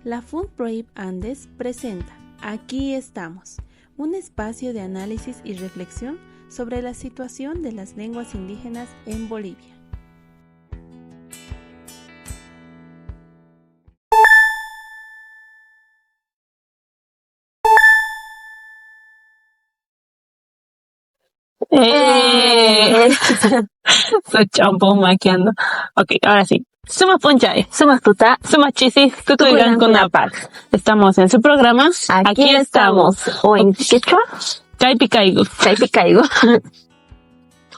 La FUNPROIP Andes presenta Aquí estamos, un espacio de análisis y reflexión sobre la situación de las lenguas indígenas en Bolivia. Soy champón maquiando. Ok, ahora sí. Suma Ponchay, Suma Tuta, Suma Chisi, Tutuigan con Apac. Estamos en su programa. Aquí estamos. O en quechua. Caipicaigo. Caipicaigo.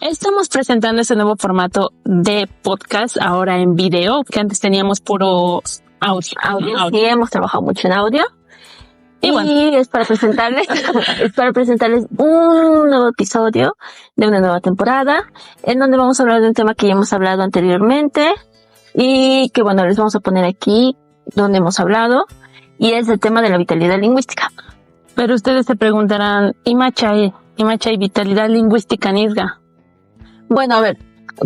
Estamos presentando este nuevo formato de podcast, ahora en video, que antes teníamos puro audio. Sí, hemos trabajado mucho en audio. Y bueno, es para presentarles un nuevo episodio de una nueva temporada, en donde vamos a hablar de un tema que ya hemos hablado anteriormente y que bueno, les vamos a poner aquí donde hemos hablado, y es el tema de la vitalidad lingüística. pero ustedes se preguntarán, ¿Imachay vitalidad lingüística nisga? Bueno, a ver,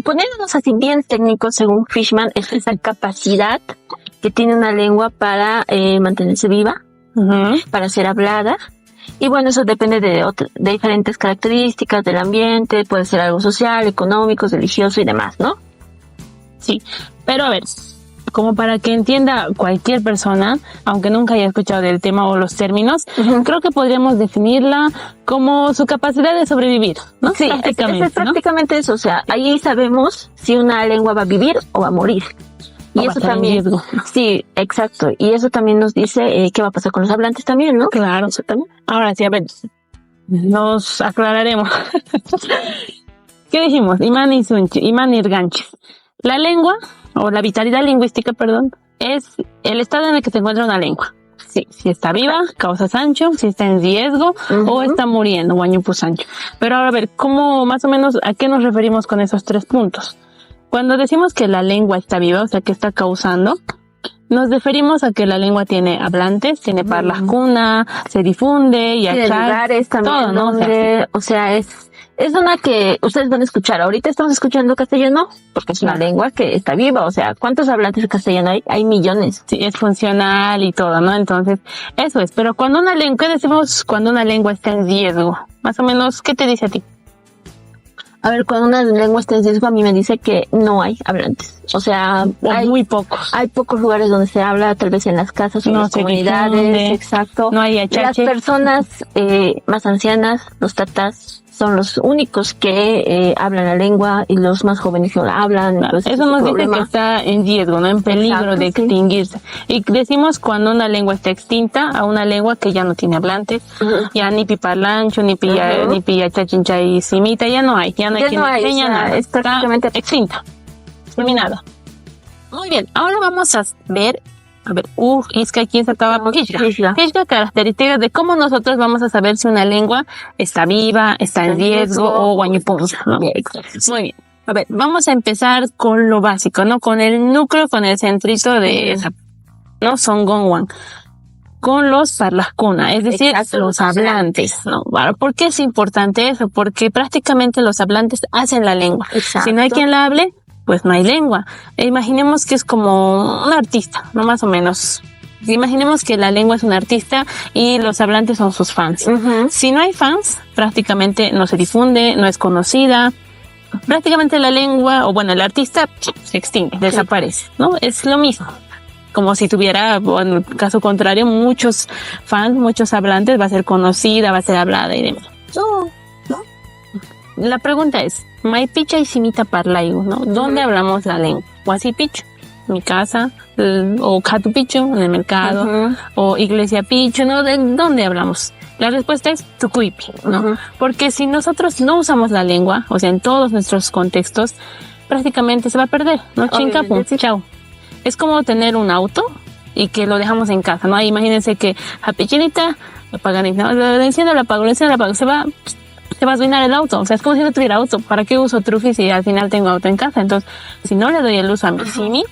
poniéndonos así bien técnicos, según Fishman, es esa capacidad que tiene una lengua para mantenerse viva, para ser hablada. Y bueno, eso depende de diferentes características del ambiente, puede ser algo social, económico, religioso y demás, ¿no? Sí, pero a ver, como para que entienda cualquier persona, aunque nunca haya escuchado del tema o los términos, creo que podríamos definirla como su capacidad de sobrevivir, ¿no? Sí, es prácticamente eso, o sea, ahí sabemos si una lengua va a vivir o va a morir. Y eso también, sí, exacto. Y eso también nos dice qué va a pasar con los hablantes también, ¿no? Claro, eso también. Ahora sí, a ver, nos aclararemos. ¿Qué dijimos? Iman Irganchis. La lengua, o la vitalidad lingüística, perdón, es el estado en el que se encuentra una lengua. Sí, si está viva, causa Sancho, si está en riesgo, o está muriendo, Guañupu Sancho. Pero ahora a ver, ¿cómo más o menos a qué nos referimos con esos tres puntos? Cuando decimos que la lengua está viva, o sea, que está causando, nos referimos a que la lengua tiene hablantes, tiene parlas cuna, se difunde y tiene lugares también, todo, ¿no? O sea, es una que ustedes van a escuchar. Ahorita estamos escuchando castellano porque es una lengua que está viva. O sea, ¿cuántos hablantes de castellano hay? Hay millones. Sí, es funcional y todo, ¿no? Entonces, eso es. Pero cuando una lengua, ¿qué decimos cuando una lengua está en riesgo? Más o menos, ¿qué te dice a ti? A ver, cuando una lengua está en riesgo, a mí me dice que no hay hablantes. O sea, hay muy pocos. Hay pocos lugares donde se habla, tal vez en las casas o en las comunidades. Exacto. No hay achache. Las personas más ancianas, los tatas, son los únicos que hablan la lengua, y los más jóvenes no la hablan. Entonces, eso nos dice que está en riesgo, ¿no? En peligro de extinguirse. Y decimos cuando una lengua está extinta a una lengua que ya no tiene hablantes, ya ni piparlancho, ni pilla chachincha y simita, ya no hay nada. Es prácticamente extinta, terminada. Muy bien, ahora vamos a ver, es que aquí estaba Kishka, características de cómo nosotros vamos a saber si una lengua está viva, está en riesgo o guañupunza, ¿no? Muy bien. A ver, vamos a empezar con lo básico, ¿no? Con el núcleo, con el centrito de esa, ¿no? Songonwan. Con los parlascuna, es decir, los hablantes, ¿no? ¿Por qué es importante eso? Porque prácticamente los hablantes hacen la lengua. Si no hay quien la hable, pues no hay lengua. Imaginemos que es como un artista, ¿no? Más o menos. Imaginemos que la lengua es un artista y los hablantes son sus fans. Si no hay fans, prácticamente no se difunde, no es conocida. Prácticamente la lengua, o bueno, el artista se extingue, desaparece, ¿no? Es lo mismo. Como si tuviera, en el caso contrario, muchos fans, muchos hablantes, va a ser conocida, va a ser hablada y demás. ¿No? La pregunta es, Maipicha y Simita Parlaigo, ¿no? ¿Dónde hablamos la lengua? Huasipicho, mi casa, o Catupicho, en el mercado, o Iglesia Picho, ¿no? ¿De dónde hablamos? La respuesta es Tucuipi, ¿no? Porque si nosotros no usamos la lengua, o sea, en todos nuestros contextos, prácticamente se va a perder, ¿no? Chincapu, chao. Es como tener un auto y que lo dejamos en casa, ¿no? Imagínense que Japichinita, apaganita, le enciendo, la apago, se va a arruinar el auto. O sea, es como si no tuviera auto. ¿Para qué uso Trufi si al final tengo auto en casa? Entonces, si no le doy el uso a mi Simi,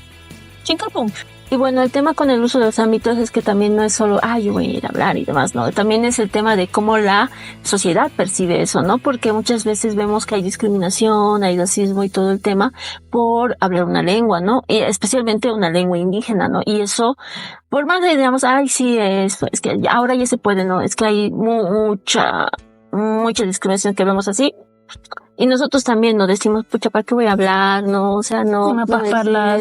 chincapum, Y bueno, el tema con el uso de los ámbitos es que también no es solo, yo voy a ir a hablar y demás, ¿no? También es el tema de cómo la sociedad percibe eso, ¿no? Porque muchas veces vemos que hay discriminación, hay racismo y todo el tema por hablar una lengua, ¿no? Y especialmente una lengua indígena, ¿no? Y eso, por más de, digamos, sí, es que ahora ya se puede, ¿no? Es que hay mucha discriminación que vemos así. Y nosotros también nos decimos, pucha, ¿para qué voy a hablar? No, o sea, no.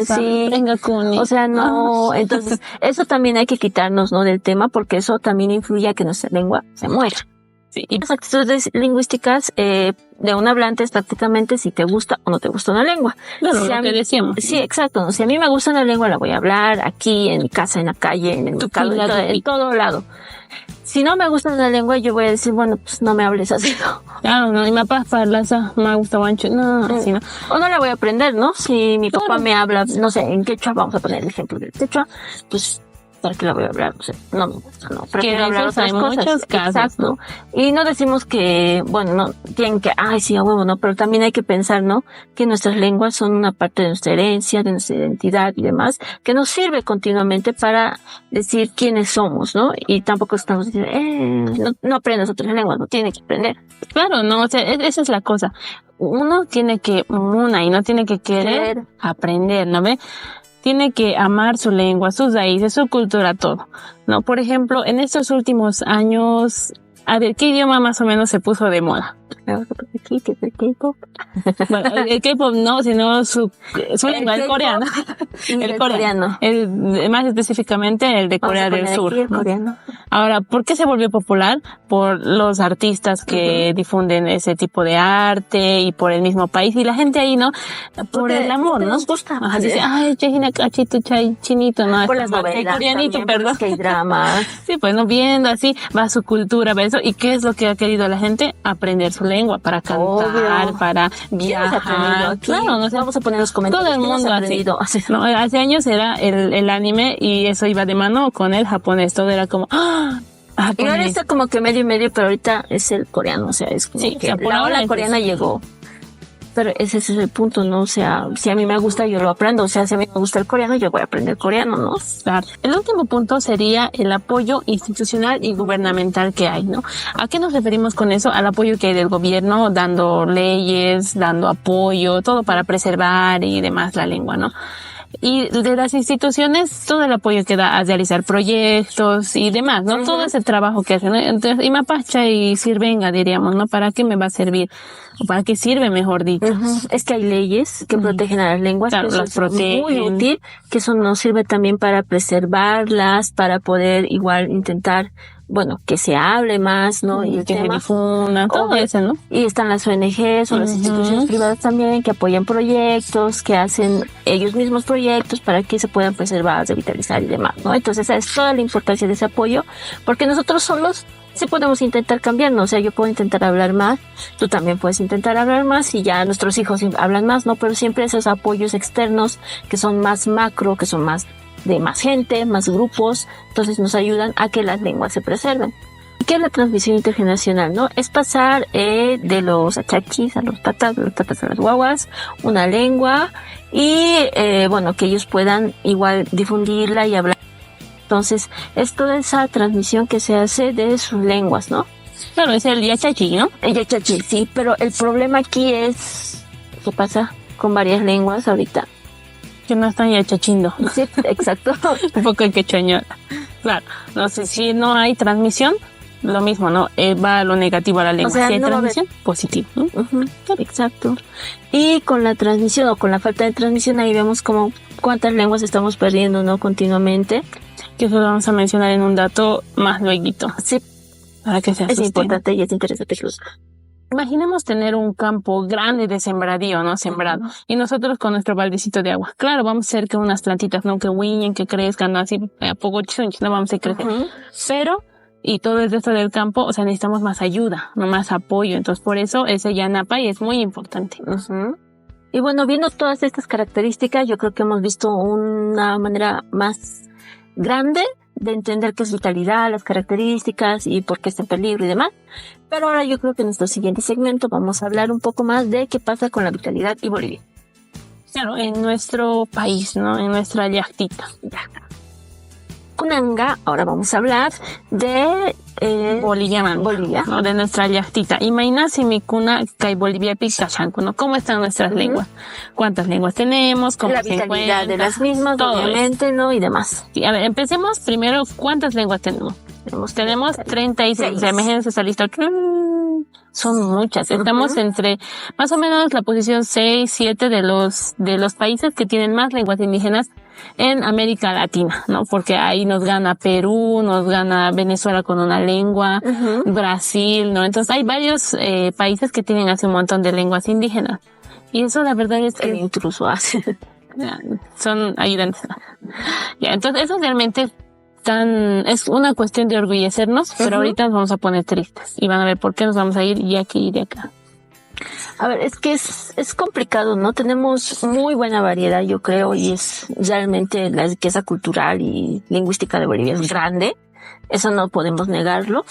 Sí. Venga, Cuni. O sea, no. Entonces, eso también hay que quitarnos, ¿no? Del tema, porque eso también influye a que nuestra lengua se muera. Sí. Y las actitudes lingüísticas de un hablante es prácticamente si te gusta o no te gusta una lengua. Claro, lo que decíamos. Sí, exacto. Si a mí me gusta una lengua, la voy a hablar aquí, en mi casa, en la calle, en el mercado, en todo lado. Si no me gusta una lengua, yo voy a decir, bueno, pues no me hables así, ¿no? Claro, no, y me me gusta guancho, no, así no. O no la voy a aprender, ¿no? Si mi papá me habla, no sé, en quechua, vamos a poner el ejemplo del quechua, pues, ¿para qué la voy a hablar? O sea, no me gusta, ¿no? Prefiero hablar otras cosas. Muchos casos, exacto. ¿No? Y no decimos que, bueno, no, tienen que, sí, a huevo, ¿no? Pero también hay que pensar, ¿no? Que nuestras lenguas son una parte de nuestra herencia, de nuestra identidad y demás, que nos sirve continuamente para decir quiénes somos, ¿no? Y tampoco estamos diciendo, no aprendas otras lenguas, no tienes que aprender. Claro, no, o sea, esa es la cosa. Uno tiene que, y no tiene que querer aprender, ¿no ve? Tiene que amar su lengua, sus raíces, su cultura, todo, ¿no? Por ejemplo, en estos últimos años, a ver, ¿qué idioma más o menos se puso de moda? Aquí, que es el K-pop. Bueno, el K-pop no, sino su lengua, el coreano. El coreano. Más específicamente el de Corea del Sur. El coreano. Ahora, ¿por qué se volvió popular? Por los artistas que difunden ese tipo de arte y por el mismo país. Y la gente ahí, ¿no? Por el amor, ¿no? Nos gusta. Ajá, dice, chajina, cachito, chinito, ¿no? Por las novelas. Coreanito, perdón. Que hay dramas. Sí, pues, ¿no? Viendo así, va su cultura, va eso. ¿Y qué es lo que ha querido la gente? Aprender su lengua para cantar, para viajar. Claro, nos vamos a poner los comentarios. Todo el mundo así. No, hace años era el anime y eso iba de mano con el japonés. Todo era como, y ahora está como que medio y medio, pero ahorita es el coreano, o sea, es como que la ola coreana llegó. Pero ese es el punto, ¿no? O sea, si a mí me gusta, yo lo aprendo. O sea, si a mí me gusta el coreano, yo voy a aprender coreano, ¿no? Claro. El último punto sería el apoyo institucional y gubernamental que hay, ¿no? ¿A qué nos referimos con eso? Al apoyo que hay del gobierno, dando leyes, dando apoyo, todo para preservar y demás la lengua, ¿no? Y de las instituciones, todo el apoyo que da a realizar proyectos y demás, ¿no? Todo ese trabajo que hacen, ¿no? Entonces, y mapacha y sirvenga, diríamos, ¿no? ¿Para qué me va a servir? ¿O para qué sirve, mejor dicho? Es que hay leyes que protegen a las lenguas, claro, que las eso es protegen. muy útil, que eso nos sirve también para preservarlas, para poder igual intentar, bueno, que se hable más, ¿no? Y que se difunda, todo eso, ¿no? Y están las ONGs o las instituciones privadas también que apoyan proyectos, que hacen ellos mismos proyectos para que se puedan preservar, revitalizar y demás, ¿no? Entonces esa es toda la importancia de ese apoyo, porque nosotros solos sí podemos intentar cambiarnos. O sea, yo puedo intentar hablar más, tú también puedes intentar hablar más y ya nuestros hijos hablan más, ¿no? Pero siempre esos apoyos externos que son más macro, que son más de más gente, más grupos, entonces nos ayudan a que las lenguas se preserven. ¿Qué es la transmisión intergeneracional, no? Es pasar de los achachis a los tatas, de los tatas a las guaguas, una lengua y, bueno, que ellos puedan igual difundirla y hablar. Entonces, es toda esa transmisión que se hace de sus lenguas, ¿no? Claro, es el yachachi, ¿no? El yachachi, sí, pero el problema aquí es, ¿qué pasa con varias lenguas ahorita? Que no están yachachindo. Sí, exacto. Un poco el quechoñol. Claro, no sé, si no hay transmisión, lo mismo, ¿no? Va lo negativo a la lengua. O sea, si hay transmisión, positivo, ¿no? Exacto. Y con la transmisión o con la falta de transmisión, ahí vemos como cuántas lenguas estamos perdiendo, ¿no? Continuamente. Que eso lo vamos a mencionar en un dato más lueguito. Sí. Para que se asusten. Es importante y es interesante. Imaginemos tener un campo grande de sembradío, ¿no? Sembrado. Y nosotros con nuestro baldecito de agua. Claro, vamos a hacer que unas plantitas, ¿no? Que huyen, que crezcan, ¿no? Así, a poco chunch, no vamos a crecer. Pero, y todo el resto del campo, o sea, necesitamos más ayuda, no más apoyo. Entonces, por eso ese Yanapay es muy importante. Y bueno, viendo todas estas características, yo creo que hemos visto una manera más grande de entender qué es vitalidad, las características y por qué está en peligro y demás. Pero ahora yo creo que en nuestro siguiente segmento vamos a hablar un poco más de qué pasa con la vitalidad y Bolivia. Claro, en nuestro país, ¿no? En nuestra llachtita. Kunanga, ahora vamos a hablar de Bolivia, ¿no? De nuestra llachtita. Imagina si mi cuna kai Bolivia picachanco, ¿no? ¿Cómo están nuestras lenguas? ¿Cuántas lenguas tenemos? ¿Cómo la se vitalidad encuentran? de las mismas, Todo obviamente, ¿no? Y demás. Sí, a ver, empecemos primero. ¿Cuántas lenguas tenemos? Tenemos 36. O sea, imagínense esa lista. Son muchas. Estamos entre más o menos la posición 6, 7 de los países que tienen más lenguas indígenas en América Latina, ¿no? Porque ahí nos gana Perú, nos gana Venezuela con una lengua, Brasil, ¿no? Entonces hay varios países que tienen así un montón de lenguas indígenas. Y eso la verdad es que El intruso hace. son ayudantes. Ya, entonces eso realmente es una cuestión de orgullecernos, pero ahorita nos vamos a poner tristes y van a ver por qué nos vamos a ir de aquí y de acá. A ver, es que es complicado, ¿no? Tenemos muy buena variedad, yo creo, y es realmente la riqueza cultural y lingüística de Bolivia es grande. Eso no podemos negarlo.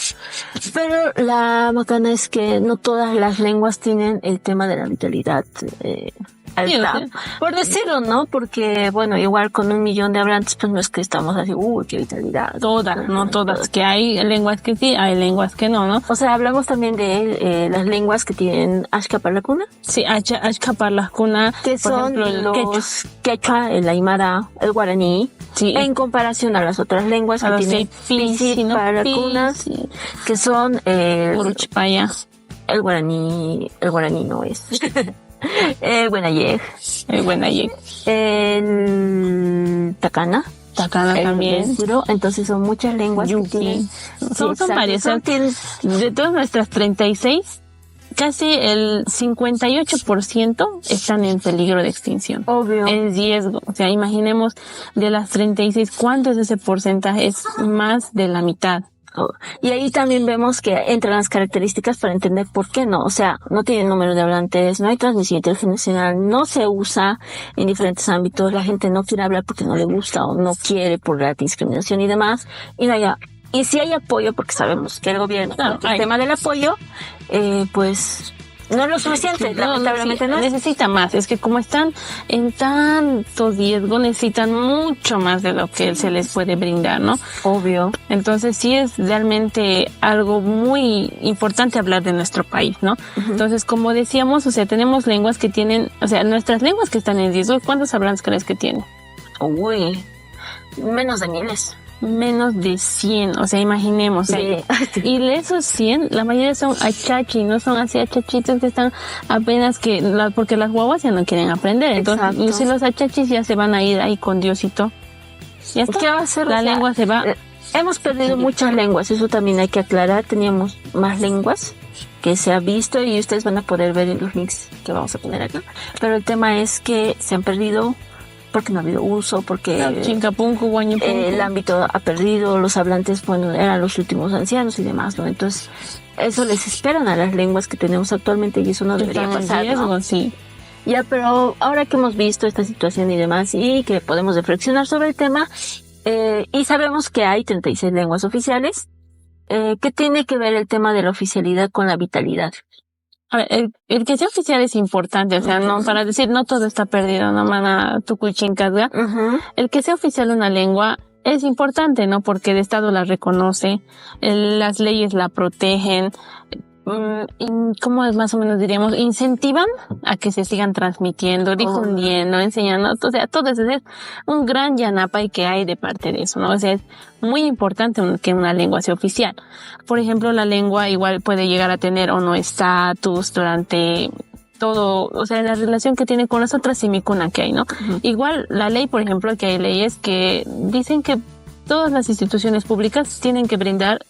Pero la macana es que no todas las lenguas tienen el tema de la vitalidad alta. Sí, por decirlo, ¿no? Porque, bueno, igual con 1 millón de hablantes, pues no es que estamos así, qué vitalidad. Todas, no todas. Que hay lenguas que sí, hay lenguas que no, ¿no? O sea, hablamos también de las lenguas que tienen Ashka Parlacuna. Sí, Ashka Parlacuna. Que son ejemplo, los quechua, el aymara, el guaraní. Sí. En comparación a las otras lenguas que tienen Pisi, Parlacuna, que son Uruchpaya. El guaraní no es. El Guenayeg. El Takana también. Entonces son muchas lenguas que tienen. Son varias. De todas nuestras 36, casi el 58% están en peligro de extinción. Obvio. En riesgo. O sea, imaginemos de las 36, ¿cuánto es ese porcentaje? Es más de la mitad. Y ahí también vemos que entran las características para entender por qué no. O sea, no tiene número de hablantes, no hay transmisión intergeneracional, no se usa en diferentes ámbitos, la gente no quiere hablar porque no le gusta o no quiere por la discriminación y demás. Y si hay apoyo, porque sabemos que el gobierno, el tema del apoyo, pues no es lo suficiente, lamentablemente no. Necesita más, es que como están en tanto riesgo, necesitan mucho más de lo que se les puede brindar, ¿no? Obvio. Entonces sí es realmente algo muy importante hablar de nuestro país, ¿no? Entonces, como decíamos, o sea, tenemos lenguas que tienen, o sea, nuestras lenguas que están en riesgo, ¿cuántos hablantes crees que tienen? Uy, menos de miles. Menos de 100, o sea, imaginemos. Sí. Y de esos 100, la mayoría son achachi, no son así achachitos que están apenas porque las guaguas ya no quieren aprender. Entonces, si los achachis ya se van a ir ahí con Diosito, ya está. ¿Qué va a hacer? La lengua se va. Hemos perdido muchas lenguas, eso también hay que aclarar. Teníamos más lenguas que se ha visto y ustedes van a poder ver en los links que vamos a poner acá. Pero el tema es que se han perdido porque no ha habido uso, porque el ámbito ha perdido, los hablantes, bueno, eran los últimos ancianos y demás, ¿no? Entonces, eso les esperan a las lenguas que tenemos actualmente y eso no debería pasar, ¿no? Sí. Ya, pero ahora que hemos visto esta situación y demás y que podemos reflexionar sobre el tema, y sabemos que hay 36 lenguas oficiales, ¿qué tiene que ver el tema de la oficialidad con la vitalidad? A ver, el que sea oficial es importante, o sea, no para decir no todo está perdido, no mana tu cuchincasga. El que sea oficial una lengua es importante, ¿no? Porque el Estado la reconoce, las leyes la protegen, ¿cómo es más o menos diríamos? Incentivan a que se sigan transmitiendo, difundiendo, enseñando, o sea, todo eso es un gran yanapay que hay de parte de eso, ¿no? O sea, es muy importante que una lengua sea oficial. Por ejemplo, la lengua igual puede llegar a tener o no estatus durante todo, o sea, la relación que tiene con las otras simicuna que hay, ¿no? Igual la ley, por ejemplo, que hay leyes que dicen que todas las instituciones públicas tienen que brindar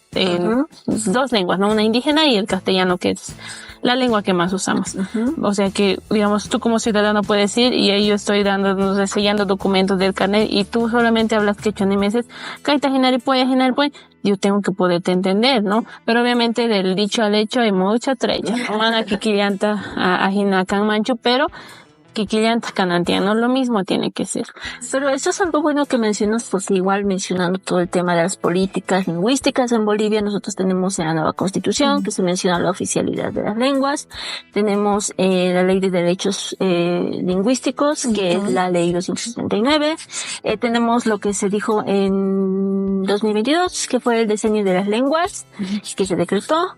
2 lenguas, ¿no? Una indígena y el castellano, que es la lengua que más usamos. O sea que, digamos, tú como ciudadano puedes ir y ahí yo estoy sellando documentos del carnet y tú solamente hablas quechua y me dices, yo tengo que poderte entender, ¿no? Pero obviamente del dicho al hecho hay mucha trecha. Humana que quillanta a Jinacan Mancho, pero Kikillanta Canantiano, lo mismo tiene que ser. Pero eso es algo bueno que mencionas, porque igual mencionando todo el tema de las políticas lingüísticas en Bolivia, nosotros tenemos en la nueva constitución que se menciona la oficialidad de las lenguas, tenemos la ley de derechos lingüísticos, que es la ley 279, tenemos lo que se dijo en 2022, que fue el diseño de las lenguas, que se decretó,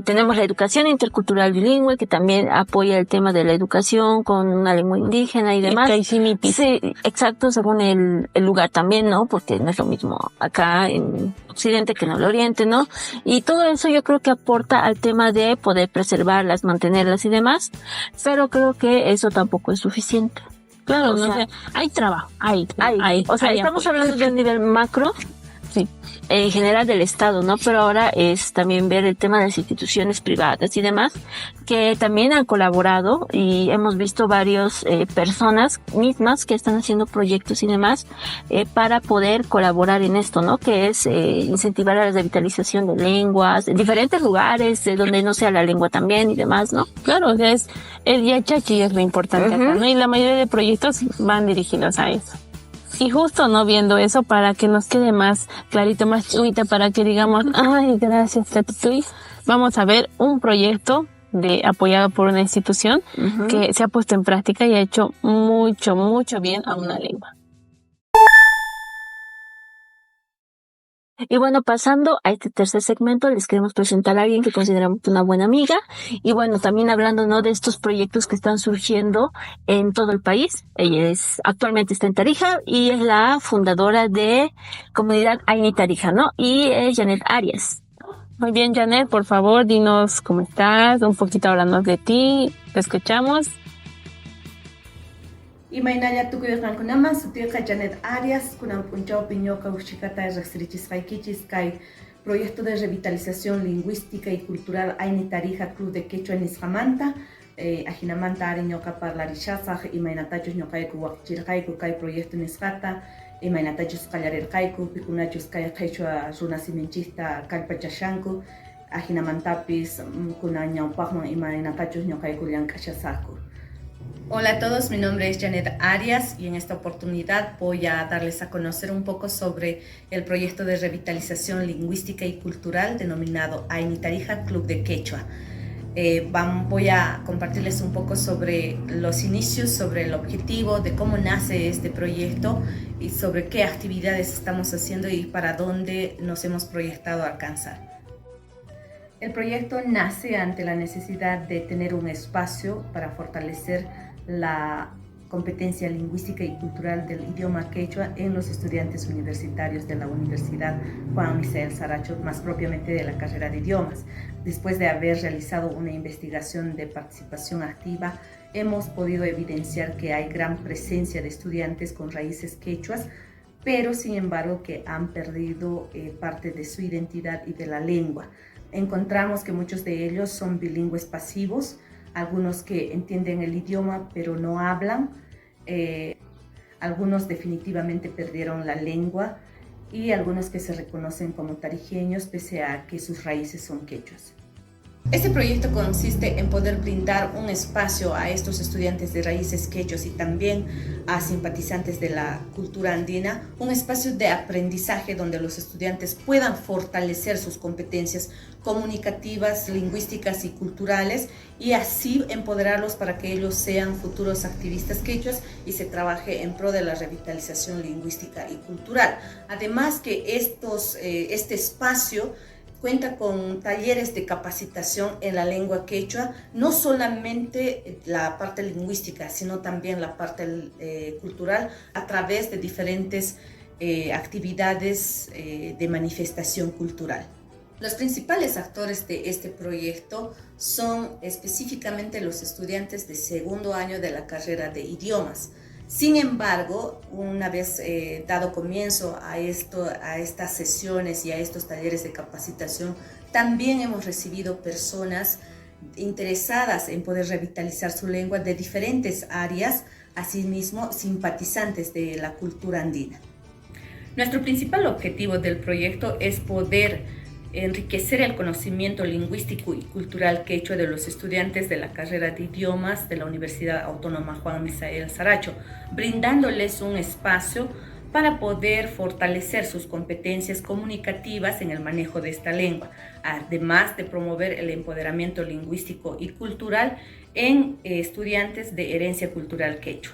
tenemos la educación intercultural bilingüe, que también apoya el tema de la educación con una lengua indígena y demás. Sí, exacto, según el lugar también, ¿no? Porque no es lo mismo acá en Occidente que en el Oriente, ¿no? Y todo eso yo creo que aporta al tema de poder preservarlas, mantenerlas y demás, pero creo que eso tampoco es suficiente. Claro, no sé, hay trabajo, hay. O sea, estamos hablando de un nivel macro, sí, en general del Estado, ¿no? Pero ahora es también ver el tema de las instituciones privadas y demás, que también han colaborado, y hemos visto varias personas mismas que están haciendo proyectos y demás para poder colaborar en esto, ¿no? Que es incentivar a la revitalización de lenguas en diferentes lugares, de donde no sea la lengua también y demás, ¿no? Claro, o sea, es el yachachi es lo importante acá, ¿no? Y la mayoría de proyectos van dirigidos a eso. Y justo no viendo eso para que nos quede más clarito, más chuita, para que digamos, ay, gracias, Tatuí. Vamos a ver un proyecto apoyado por una institución que se ha puesto en práctica y ha hecho mucho bien a una lengua. Y bueno, pasando a este tercer segmento, les queremos presentar a alguien que consideramos una buena amiga. Y bueno, también hablando, ¿no?, de estos proyectos que están surgiendo en todo el país. Ella actualmente está en Tarija y es la fundadora de Comunidad Aini Tarija, ¿no? Y es Janet Arias. Muy bien, Janet, por favor, dinos cómo estás, un poquito hablando de ti, te escuchamos. Imaynalla tukuyuqankunaman sutiqa Janet Arias, kunan punchawpi ñuqa uxchikata riqsirichisqaykichis kay proyecto de revitalización lingüística y cultural Aini Tarija Club de Quechua nisqamanta, ajinamanta ari ñuqa parlarishasaq imaynatachus ñuqayku waqchirqayku kay proyecto nisqata, imaynatachus qallarirqayku, pikunachus kay Quechua runa siminchista kallpachashanku, ajinamantapis kunan ñawpaqman imaynatachus ñuqayku llank'ashasaqku. Hola a todos, mi nombre es Janet Arias y en esta oportunidad voy a darles a conocer un poco sobre el proyecto de revitalización lingüística y cultural denominado Aini Tarija Club de Quechua. Voy a compartirles un poco sobre los inicios, sobre el objetivo, de cómo nace este proyecto y sobre qué actividades estamos haciendo y para dónde nos hemos proyectado a alcanzar. El proyecto nace ante la necesidad de tener un espacio para fortalecer la competencia lingüística y cultural del idioma quechua en los estudiantes universitarios de la Universidad Juan Misael Saracho, más propiamente de la carrera de idiomas. Después de haber realizado una investigación de participación activa, hemos podido evidenciar que hay gran presencia de estudiantes con raíces quechuas, pero sin embargo que han perdido parte de su identidad y de la lengua. Encontramos que muchos de ellos son bilingües pasivos, algunos que entienden el idioma pero no hablan, algunos definitivamente perdieron la lengua y algunos que se reconocen como tarijeños pese a que sus raíces son quechuas. Este proyecto consiste en poder brindar un espacio a estos estudiantes de raíces quechuas y también a simpatizantes de la cultura andina, un espacio de aprendizaje donde los estudiantes puedan fortalecer sus competencias comunicativas, lingüísticas y culturales y así empoderarlos para que ellos sean futuros activistas quechuas y se trabaje en pro de la revitalización lingüística y cultural. Además que este espacio cuenta con talleres de capacitación en la lengua quechua, no solamente la parte lingüística, sino también la parte cultural a través de diferentes actividades de manifestación cultural. Los principales actores de este proyecto son específicamente los estudiantes de segundo año de la carrera de idiomas. Sin embargo, una vez dado comienzo a estas sesiones y a estos talleres de capacitación, también hemos recibido personas interesadas en poder revitalizar su lengua de diferentes áreas, asimismo simpatizantes de la cultura andina. Nuestro principal objetivo del proyecto es poder enriquecer el conocimiento lingüístico y cultural quechua de los estudiantes de la carrera de idiomas de la Universidad Autónoma Juan Misael Saracho, brindándoles un espacio para poder fortalecer sus competencias comunicativas en el manejo de esta lengua, además de promover el empoderamiento lingüístico y cultural en estudiantes de herencia cultural quechua.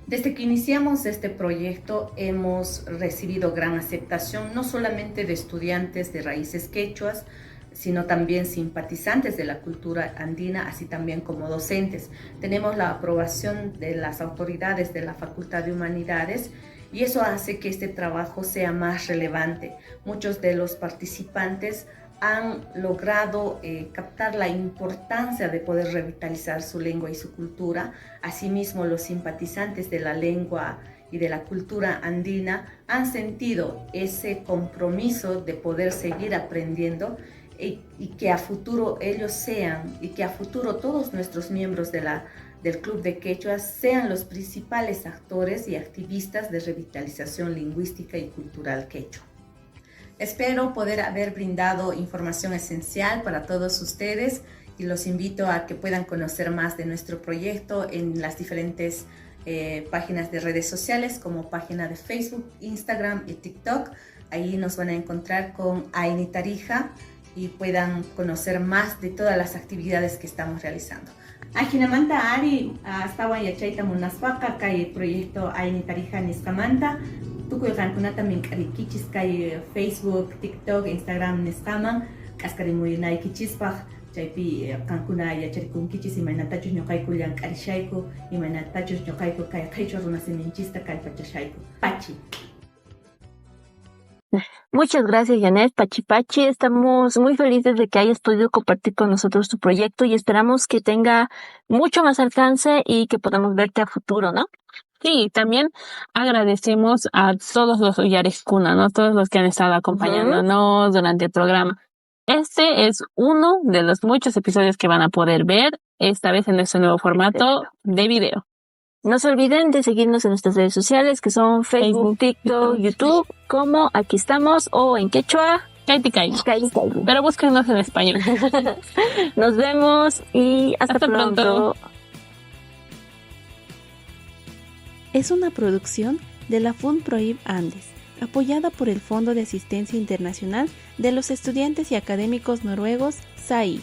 Desde que iniciamos este proyecto hemos recibido gran aceptación, no solamente de estudiantes de raíces quechuas, sino también simpatizantes de la cultura andina, así también como docentes. Tenemos la aprobación de las autoridades de la Facultad de Humanidades y eso hace que este trabajo sea más relevante. Muchos de los participantes han logrado captar la importancia de poder revitalizar su lengua y su cultura. Asimismo, los simpatizantes de la lengua y de la cultura andina han sentido ese compromiso de poder seguir aprendiendo y que a futuro ellos sean, y que a futuro todos nuestros miembros del Club de Quechua sean los principales actores y activistas de revitalización lingüística y cultural quechua. Espero poder haber brindado información esencial para todos ustedes y los invito a que puedan conocer más de nuestro proyecto en las diferentes páginas de redes sociales como página de Facebook, Instagram y TikTok. Ahí nos van a encontrar con Aini Tarija y puedan conocer más de todas las actividades que estamos realizando. Ajinamanta Ari, estaba yachaita munaswaka, kay proyecto Aini Tarija Niskamanta. Tukuy rankunata mink'arikichis kay Facebook, TikTok, Instagram nisqaman k'askarimurinaykichispaq chaypi qankuna yacharikunkichis imaynatachus ñuqayku llank'arishayku imaynatachus ñuqayku kay qhichwa runasimichinchista kallpachashayku. Pachi. Muchas gracias, Janet. Pachi Pachi, estamos muy felices de que hayas podido compartir con nosotros tu proyecto y esperamos que tenga mucho más alcance y que podamos verte a futuro, ¿no? Sí, también agradecemos a todos los Ullares Cuna, ¿no? Todos los que han estado acompañándonos durante el programa. Este es uno de los muchos episodios que van a poder ver, esta vez en nuestro nuevo formato de video. No se olviden de seguirnos en nuestras redes sociales, que son Facebook, TikTok, YouTube, como Aquí Estamos, o en quechua, Kaiti Kai. Pero búsquenos en español. Nos vemos y hasta pronto. Es una producción de la FUNPROIB Andes, apoyada por el Fondo de Asistencia Internacional de los Estudiantes y Académicos Noruegos, SAI.